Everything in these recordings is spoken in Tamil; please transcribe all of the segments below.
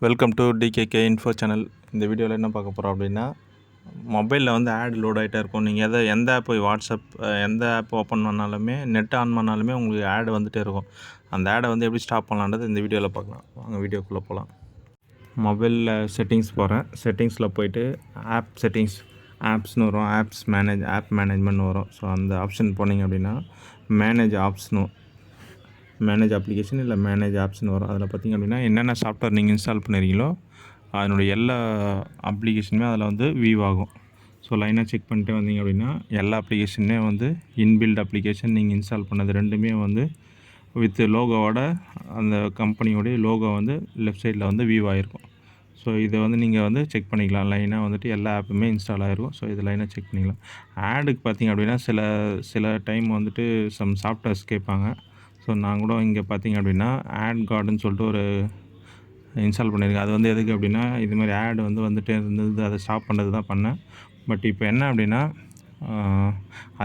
Welcome to DKK info channel. இந்த வீடியோவில் என்ன பார்க்க போகிறோம் அப்படின்னா, மொபைலில் வந்து ஆட் லோட் ஆகிட்டே இருக்கும். நீங்கள் எந்த ஆப் வாட்ஸ்அப் எந்த ஆப் ஓப்பன் பண்ணாலுமே, நெட் ஆன் பண்ணாலுமே உங்களுக்கு ஆட் வந்துகிட்டே இருக்கும். அந்த ஆடை வந்து எப்படி ஸ்டாப் பண்ணலான்றது இந்த வீடியோவில் பார்க்கலாம். வாங்க வீடியோக்குள்ளே போகலாம். மொபைலில் செட்டிங்ஸ் போகிறேன். செட்டிங்ஸில் போய்ட்டு ஆப் செட்டிங்ஸ் ஆப்ஸ்னு வரும். ஆப் மேனேஜ்மெண்ட்னு வரும். ஸோ அந்த ஆப்ஷன் போனீங்க அப்படின்னா மேனேஜ் அப்ளிகேஷன் இல்லை மேனேஜ் ஆப்ஸ்னு வரும். அதில் பார்த்திங்க அப்படின்னா என்னென்ன சாஃப்ட்வேர் நீங்கள் இன்ஸ்டால் பண்ணியிருக்கீங்களோ அதனுடைய எல்லா அப்ளிகேஷனுமே அதில் வந்து வியூ ஆகும். ஸோ லைனாக செக் பண்ணிட்டு வந்தீங்க அப்படின்னா எல்லா அப்ளிகேஷனுமே வந்து இன்பில்ட் அப்ளிகேஷன் நீங்கள் இன்ஸ்டால் பண்ணது ரெண்டுமே வந்து வித் லோகோவோட அந்த கம்பெனியோடைய லோகோ வந்து லெஃப்ட் சைடில் வந்து வியூ ஆகிருக்கும். ஸோ இதை வந்து நீங்கள் வந்து செக் பண்ணிக்கலாம். லைனாக வந்துட்டு எல்லா ஆப்புமே இன்ஸ்டால் ஆகிருக்கும். ஸோ இது லைனாக செக் பண்ணிக்கலாம். ஆடுக்கு பார்த்திங்க அப்படின்னா சில டைம் வந்துட்டு சம் சாஃப்ட்வேர்ஸ் கேட்பாங்க. ஸோ நான் கூட இங்கே பார்த்திங்க அப்படின்னா ஆட் கார்டுன்னு சொல்லிட்டு ஒரு இன்ஸ்டால் பண்ணியிருக்கேன். அது வந்து எதுக்கு அப்படின்னா இதுமாதிரி ஆட் வந்துகிட்டே இருந்தது, அதை ஸ்டாப் பண்ணுறது தான் பண்ணேன். பட் இப்போ என்ன அப்படின்னா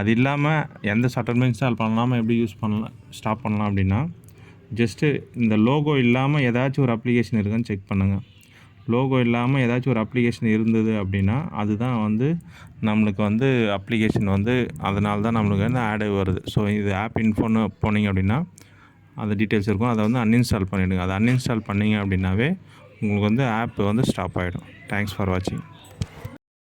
அது இல்லாமல் எந்த சாஃப்ட்வேருமே இன்ஸ்டால் பண்ணாமல் எப்படி ஸ்டாப் பண்ணலாம் அப்படின்னா, ஜஸ்ட்டு இந்த லோகோ இல்லாமல் ஏதாச்சும் ஒரு அப்ளிகேஷன் இருக்கான்னு செக் பண்ணுங்கள். லோகோ இல்லாமல் ஏதாச்சும் ஒரு அப்ளிகேஷன் இருந்தது அப்படின்னா அதுதான் வந்து நம்மளுக்கு வந்து அப்ளிகேஷன் வந்து அதனால தான் நம்மளுக்கு வந்து ஆடே வருது. ஸோ இது ஆப் இன்ஃபோன்னு போனீங்க அப்படின்னா அந்த டீட்டெயில்ஸ் இருக்கும். அதை வந்து அன்இன்ஸ்டால் பண்ணிவிடுங்க. அதை அன்இன்ஸ்டால் பண்ணிங்க அப்படின்னாவே உங்களுக்கு வந்து ஆப் வந்து ஸ்டாப் ஆகிடும். தேங்க்ஸ் ஃபார் வாட்சிங்.